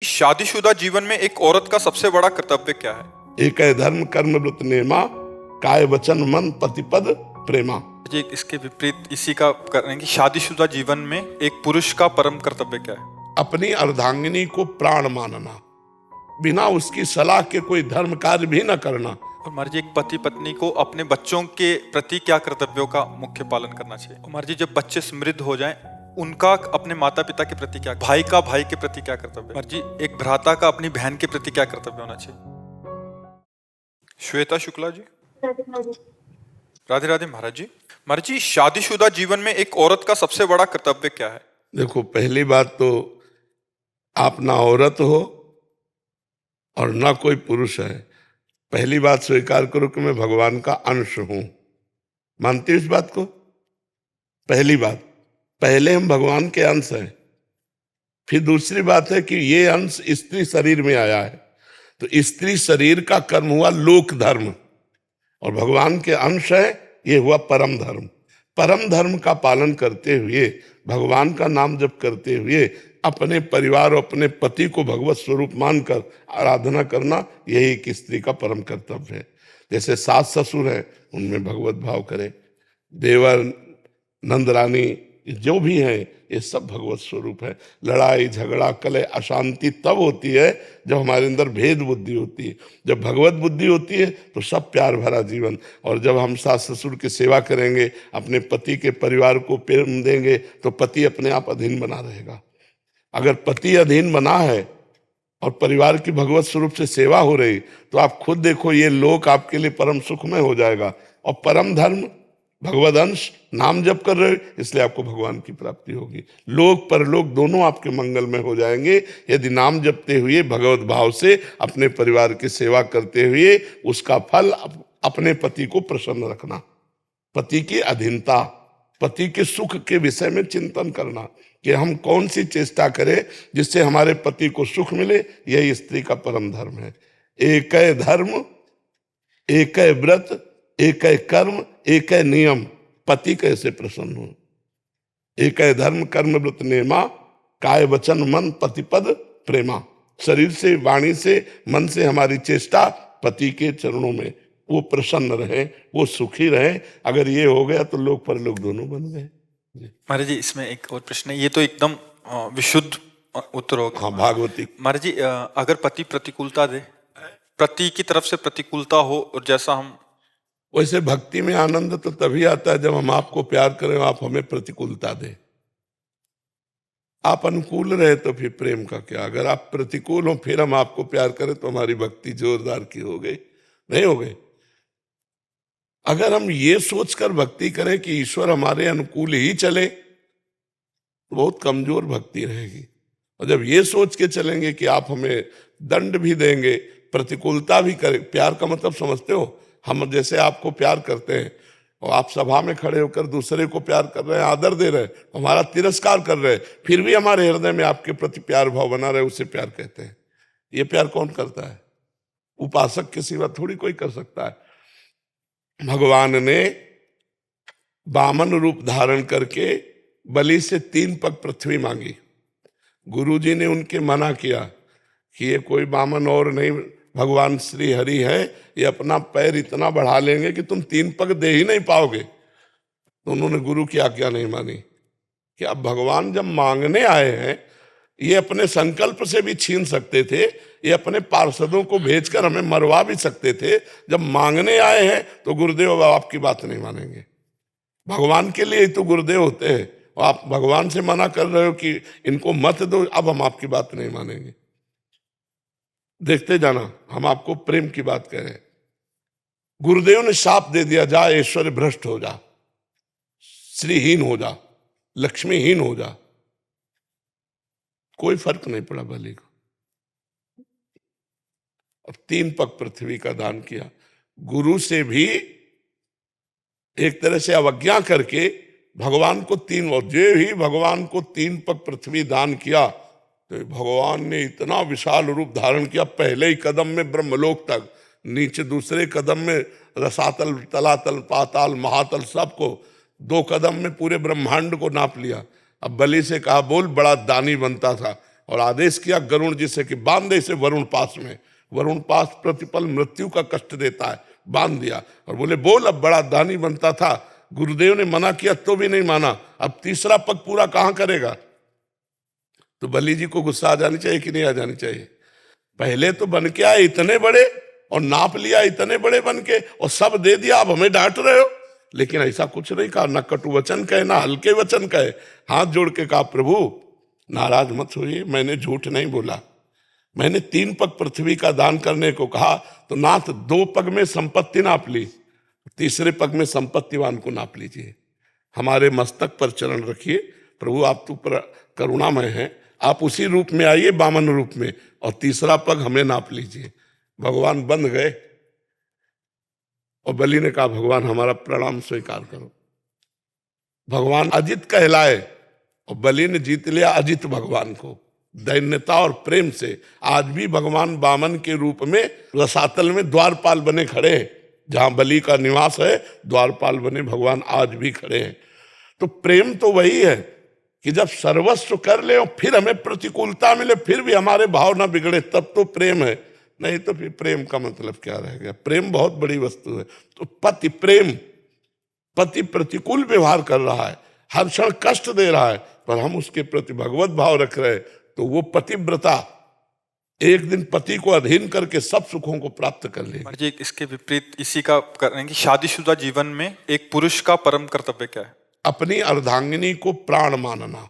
शादीशुदा जीवन में एक औरत का सबसे बड़ा कर्तव्य क्या है? एक है धर्म कर्म व्रत नेमा, काय वचन मन पतिपद प्रेमा। जी, इसके विपरीत इसी का करें कि शादीशुदा जीवन में एक पुरुष का परम कर्तव्य क्या है? अपनी अर्धांगिनी को प्राण मानना, बिना उसकी सलाह के कोई धर्म कार्य भी न करना। और मार जी, एक पति पत्नी को अपने बच्चों के प्रति क्या कर्तव्यों का मुख्य पालन करना चाहिए? और मार जी, जब बच्चे समृद्ध हो जाएं, उनका अपने माता पिता के प्रति क्या, भाई का भाई के प्रति क्या कर्तव्य? मार जी, एक भ्राता का अपनी बहन के प्रति क्या कर्तव्य होना चाहिए? श्वेता शुक्ला जी। राधे राधे महाराज जी। महाराज जी, शादीशुदा जीवन में एक औरत का सबसे बड़ा कर्तव्य क्या है? देखो, पहली बात तो आप ना औरत हो और ना कोई पुरुष है। पहली बात स्वीकार करो कि मैं भगवान का अंश हूं। मानते हो इस बात को? पहली बात, पहले हम भगवान के अंश हैं। फिर दूसरी बात है कि ये अंश स्त्री शरीर में आया है, तो स्त्री शरीर का कर्म हुआ लोक धर्म और भगवान के अंश है, ये हुआ परम धर्म। परम धर्म का पालन करते हुए, भगवान का नाम जप करते हुए, अपने परिवार और अपने पति को भगवत स्वरूप मानकर आराधना करना, यही एक स्त्री का परम कर्तव्य है। जैसे सास ससुर है, उनमें भगवत भाव करे, देवर नंदरानी जो भी हैं, ये सब भगवत स्वरूप है। लड़ाई झगड़ा कलह अशांति तब होती है जब हमारे अंदर भेद बुद्धि होती है। जब भगवत बुद्धि होती है तो सब प्यार भरा जीवन। और जब हम सास ससुर की सेवा करेंगे, अपने पति के परिवार को प्रेम देंगे, तो पति अपने आप अधीन बना रहेगा। अगर पति अधीन बना है और परिवार की भगवत स्वरूप से सेवा हो रही, तो आप खुद देखो, ये लोक आपके लिए परम सुखमय हो जाएगा। और परम धर्म भगवद अंश, नाम जप कर रहे हो, इसलिए आपको भगवान की प्राप्ति होगी। लोक परलोक दोनों आपके मंगल में हो जाएंगे यदि नाम जपते हुए भगवत भाव से अपने परिवार की सेवा करते हुए उसका फल अपने पति को प्रसन्न रखना, पति की अधीनता, पति के सुख के विषय में चिंतन करना कि हम कौन सी चेष्टा करें जिससे हमारे पति को सुख मिले। यही स्त्री का परम धर्म है। एक है धर्म, एक है व्रत, एक है कर्म, एक है नियम, पति कैसे प्रसन्न हो। एक है धर्म कर्म व्रत नेमा, काय वचन मन पतिपद प्रेमा। शरीर से, वाणी से, मन से हमारी चेष्टा पति के चरणों में, वो प्रसन्न रहे, वो सुखी रहे। अगर ये हो गया तो लोक परलोक दोनों बन गए। महाराज जी, इसमें एक और प्रश्न है, ये तो एकदम विशुद्ध उत्तर होगा। हाँ, भागवती। महाराज जी, अगर पति प्रतिकूलता दे, पति की तरफ से प्रतिकूलता हो, और जैसा हम, वैसे भक्ति में आनंद तो तभी आता है जब हम आपको प्यार करें, आप हमें प्रतिकूलता दें। आप अनुकूल रहे तो फिर प्रेम का क्या। अगर आप प्रतिकूल हो फिर हम आपको प्यार करें तो हमारी भक्ति जोरदार की हो गई? नहीं हो गई। अगर हम ये सोचकर भक्ति करें कि ईश्वर हमारे अनुकूल ही चले, तो बहुत कमजोर भक्ति रहेगी। और जब ये सोच के चलेंगे कि आप हमें दंड भी देंगे, प्रतिकूलता भी करें, प्यार का मतलब समझते हो? हम जैसे आपको प्यार करते हैं और आप सभा में खड़े होकर दूसरे को प्यार कर रहे हैं, आदर दे रहे हैं, हमारा तिरस्कार कर रहे हैं, फिर भी हमारे हृदय में आपके प्रति प्यार भाव बना रहे, उसे प्यार कहते हैं। ये प्यार कौन करता है? उपासक के सिवा थोड़ी कोई कर सकता है। भगवान ने वामन रूप धारण करके बलि से 3 पग पृथ्वी मांगी। गुरुजी ने उनके मना किया कि ये कोई वामन और नहीं, भगवान श्री हरि है, ये अपना पैर इतना बढ़ा लेंगे कि तुम 3 पग दे ही नहीं पाओगे। तो उन्होंने गुरु की आज्ञा नहीं मानी कि अब भगवान जब मांगने आए हैं, ये अपने संकल्प से भी छीन सकते थे, ये अपने पार्षदों को भेजकर हमें मरवा भी सकते थे। जब मांगने आए हैं तो गुरुदेव आपकी बात नहीं मानेंगे। भगवान के लिए ही तो गुरुदेव होते हैं, और आप भगवान से मना कर रहे हो कि इनको मत दो, अब हम आपकी बात नहीं मानेंगे। देखते जाना, हम आपको प्रेम की बात कह रहे हैं। गुरुदेव ने शाप दे दिया, जा ऐश्वर्य भ्रष्ट हो जा, श्रीहीन हो जा, लक्ष्मीहीन हो जा। कोई फर्क नहीं पड़ा बलि को। और 3 पग पृथ्वी का दान किया। गुरु से भी एक तरह से अवज्ञा करके भगवान को 3, और जो ही भगवान को 3 पग पृथ्वी दान किया तो भगवान ने इतना विशाल रूप धारण किया, पहले ही कदम में ब्रह्मलोक तक, नीचे दूसरे कदम में रसातल, तलातल, पाताल, महातल, सबको 2 कदम में पूरे ब्रह्मांड को नाप लिया। अब बलि से कहा, बोल बड़ा दानी बनता था, और आदेश किया गरुण जी से कि बांध दे इसे वरुण पास में। वरुण पास प्रतिपल मृत्यु का कष्ट देता है, बांध दिया और बोले बोल। अब बड़ा दानी बनता था, गुरुदेव ने मना किया तो भी नहीं माना, अब तीसरा पग पूरा कहां करेगा। तो बलि जी को गुस्सा आ जानी चाहिए कि नहीं आ जानी चाहिए। पहले तो बन के आए इतने बड़े और नाप लिया इतने बड़े बन के और सब दे दिया, अब हमें डांट रहे हो। लेकिन ऐसा कुछ नहीं कहा, ना कटु वचन कहे ना हल्के वचन कहे। हाथ जोड़ के कहा प्रभु नाराज मत होइए, मैंने झूठ नहीं बोला। मैंने 3 पग पृथ्वी का दान करने को कहा तो नाथ 2 पग में संपत्ति नाप ली, तीसरे पग में संपत्तिवान को नाप लीजिए। हमारे मस्तक पर चरण रखिए प्रभु, आप तो करुणामय हैं, आप उसी रूप में आइए वामन रूप में, और तीसरा पग हमें नाप लीजिए। भगवान बंध गए और बलि ने कहा भगवान हमारा प्रणाम स्वीकार करो। भगवान अजित कहलाए और बलि ने जीत लिया अजित भगवान को दैन्यता और प्रेम से। आज भी भगवान वामन के रूप में रसातल में द्वारपाल बने खड़े हैं, जहां बलि का निवास है द्वारपाल बने भगवान आज भी खड़े हैं। तो प्रेम तो वही है कि जब सर्वस्व कर ले और फिर हमें प्रतिकूलता मिले फिर भी हमारे भाव ना बिगड़े, तब तो प्रेम है। नहीं तो फिर प्रेम का मतलब क्या रह गया। प्रेम बहुत बड़ी वस्तु है। तो पति प्रेम, पति प्रतिकूल व्यवहार कर रहा है, हर क्षण कष्ट दे रहा है, पर हम उसके प्रति भगवत भाव रख रहे हैं, तो वो पतिव्रता एक दिन पति को अधीन करके सब सुखों को प्राप्त कर लेगी। जी इसके विपरीत इसी का करेंगे, शादीशुदा जीवन में एक पुरुष का परम कर्तव्य क्या है? अपनी अर्धांगिनी को प्राण मानना।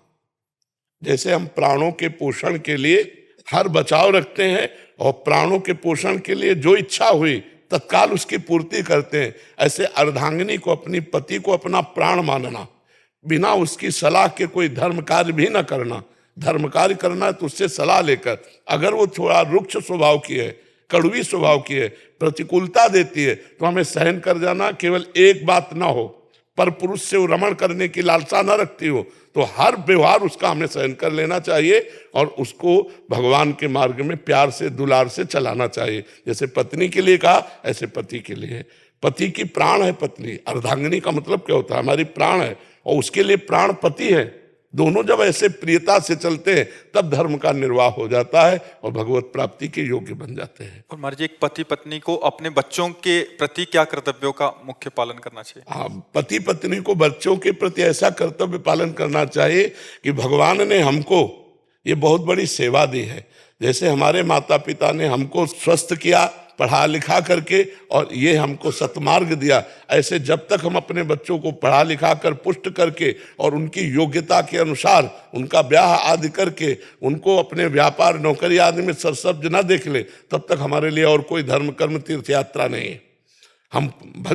जैसे हम प्राणों के पोषण के लिए हर बचाव रखते हैं और प्राणों के पोषण के लिए जो इच्छा हुई तत्काल उसकी पूर्ति करते हैं, ऐसे अर्धांगिनी को अपनी पति को अपना प्राण मानना, बिना उसकी सलाह के कोई धर्म कार्य भी न करना। धर्म कार्य करना है तो उससे सलाह लेकर, अगर वो थोड़ा रुक्ष स्वभाव की है, कड़वी स्वभाव की है, प्रतिकूलता देती है, तो हमें सहन कर जाना। केवल एक बात ना हो, पर पुरुष से वो रमण करने की लालसा न रखती हो, तो हर व्यवहार उसका हमें सहन कर लेना चाहिए और उसको भगवान के मार्ग में प्यार से दुलार से चलाना चाहिए। जैसे पत्नी के लिए कहा ऐसे पति के लिए। पति की प्राण है पत्नी, अर्धांगिनी का मतलब क्या होता है, हमारी प्राण है और उसके लिए प्राण पति है। दोनों जब ऐसे प्रियता से चलते हैं तब धर्म का निर्वाह हो जाता है और भगवत प्राप्ति के योग्य बन जाते हैं। और महाराज जी एक पति पत्नी को अपने बच्चों के प्रति क्या कर्तव्यों का मुख्य पालन करना चाहिए? हाँ, पति पत्नी को बच्चों के प्रति ऐसा कर्तव्य पालन करना चाहिए कि भगवान ने हमको ये बहुत बड़ी सेवा दी है। जैसे हमारे माता पिता ने हमको स्वस्थ किया पढ़ा लिखा करके और ये हमको सतमार्ग दिया, ऐसे जब तक हम अपने बच्चों को पढ़ा लिखा कर पुष्ट करके और उनकी योग्यता के अनुसार उनका ब्याह आदि करके उनको अपने व्यापार नौकरी आदि में सरसब्ज न देख ले, तब तक हमारे लिए और कोई धर्म कर्म तीर्थ यात्रा नहीं है। हम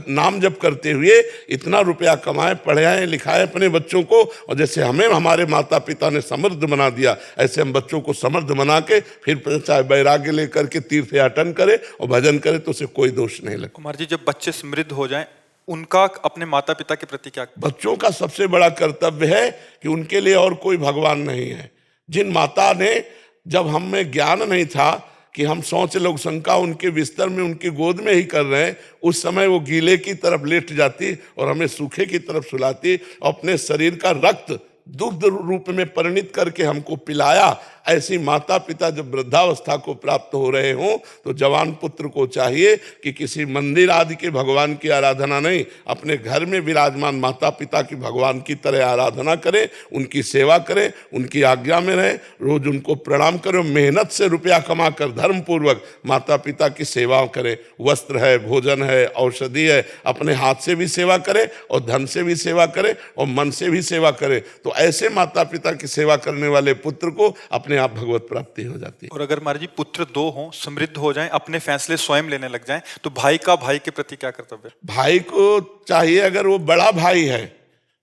नाम जप करते हुए इतना रुपया कमाए, पढ़ाए लिखाए अपने बच्चों को, और जैसे हमें हमारे माता पिता ने समृद्ध बना दिया ऐसे हम बच्चों को समृद्ध बना के फिर चाहे वैराग्य लेकर के तीर्थ याटन करे और भजन करे तो उसे कोई दोष नहीं लगता। कुमार जी जब बच्चे समृद्ध हो जाएं उनका अपने माता पिता के प्रति क्या? बच्चों का सबसे बड़ा कर्तव्य है कि उनके लिए और कोई भगवान नहीं है। जिन माता ने, जब हम में ज्ञान नहीं था कि हम शौच लोग शंका उनके बिस्तर में उनकी गोद में ही कर रहे हैं, उस समय वो गीले की तरफ लेट जाती और हमें सूखे की तरफ सुलाती और अपने शरीर का रक्त दुग्ध रूप में परिणित करके हमको पिलाया। ऐसी माता पिता जब वृद्धावस्था को प्राप्त हो रहे हों तो जवान पुत्र को चाहिए कि किसी मंदिर आदि के भगवान की आराधना नहीं, अपने घर में विराजमान माता पिता की भगवान की तरह आराधना करें, उनकी सेवा करें, उनकी आज्ञा में रहें, रोज उनको प्रणाम करें, मेहनत से रुपया कमा कर धर्म पूर्वक माता पिता की सेवा करें। वस्त्र है, भोजन है, औषधि है, अपने हाथ से भी सेवा करें और धन से भी सेवा करें और मन से भी सेवा करें। तो ऐसे माता पिता की सेवा करने वाले पुत्र को अपने आप भगवत प्राप्ति हो जाती है। और अगर महाराज जी पुत्र 2 हों, समृद्ध हो जाएं, अपने फैसले स्वयं लेने लग जाएं, तो भाई का भाई के प्रति क्या कर्तव्य? भाई को चाहिए, अगर वो बड़ा भाई है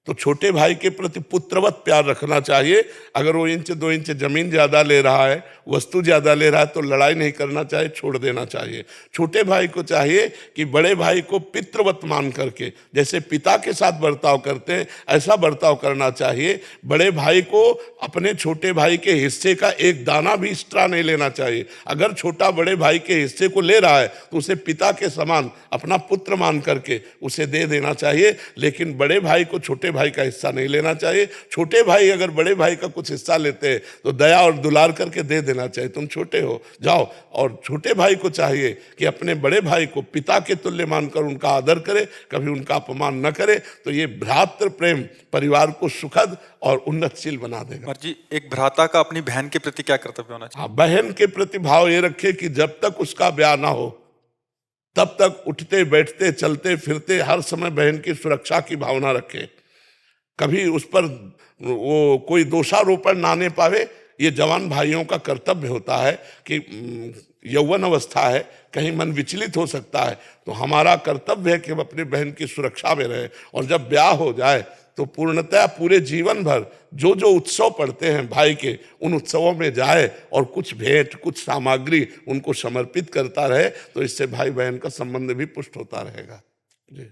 तो छोटे भाई के प्रति पुत्रवत प्यार रखना चाहिए। अगर वो 1-2 इंच जमीन ज्यादा ले रहा है, वस्तु ज्यादा ले रहा है, तो लड़ाई नहीं करना चाहिए, छोड़ देना चाहिए। छोटे भाई को चाहिए कि बड़े भाई को पितृवत मान करके जैसे पिता के साथ बर्ताव करते हैं ऐसा बर्ताव करना चाहिए। बड़े भाई को अपने छोटे भाई के हिस्से का एक दाना भी एक्स्ट्रा नहीं लेना चाहिए। अगर छोटा बड़े भाई के हिस्से को ले रहा है तो उसे पिता के समान अपना पुत्र मान करके उसे दे देना चाहिए। लेकिन बड़े भाई को छोटे भाई का हिस्सा नहीं लेना चाहिए। छोटे भाई अगर बड़े भाई का कुछ हिस्सा लेते हैं तो दया और दुलार करके दे देना चाहिए, तुम छोटे हो जाओ। और छोटे भाई को चाहिए कि अपने बड़े भाई को पिता के तुल्य मानकर उनका आदर करे, कभी उनका अपमान न करे। तो ये भ्रातृ प्रेम परिवार को सुखद और उन्नतशील बना देगा। कुमार जी, एक भ्राता का अपनी बहन के प्रति क्या कर्तव्य होना चाहिए? हाँ, बहन के प्रति भाव ये रखे कि जब तक उसका ब्याह ना हो तब तक उठते बैठते चलते फिरते हर समय बहन की सुरक्षा की भावना रखे। कभी उस पर वो कोई दोषारोपण ना आने पावे। ये जवान भाइयों का कर्तव्य होता है कि यौवन अवस्था है, कहीं मन विचलित हो सकता है, तो हमारा कर्तव्य है कि हम अपनी बहन की सुरक्षा में रहे। और जब ब्याह हो जाए तो पूर्णतः पूरे जीवन भर जो जो उत्सव पड़ते हैं भाई के, उन उत्सवों में जाए और कुछ भेंट कुछ सामग्री उनको समर्पित करता रहे। तो इससे भाई बहन का संबंध भी पुष्ट होता रहेगा। जी।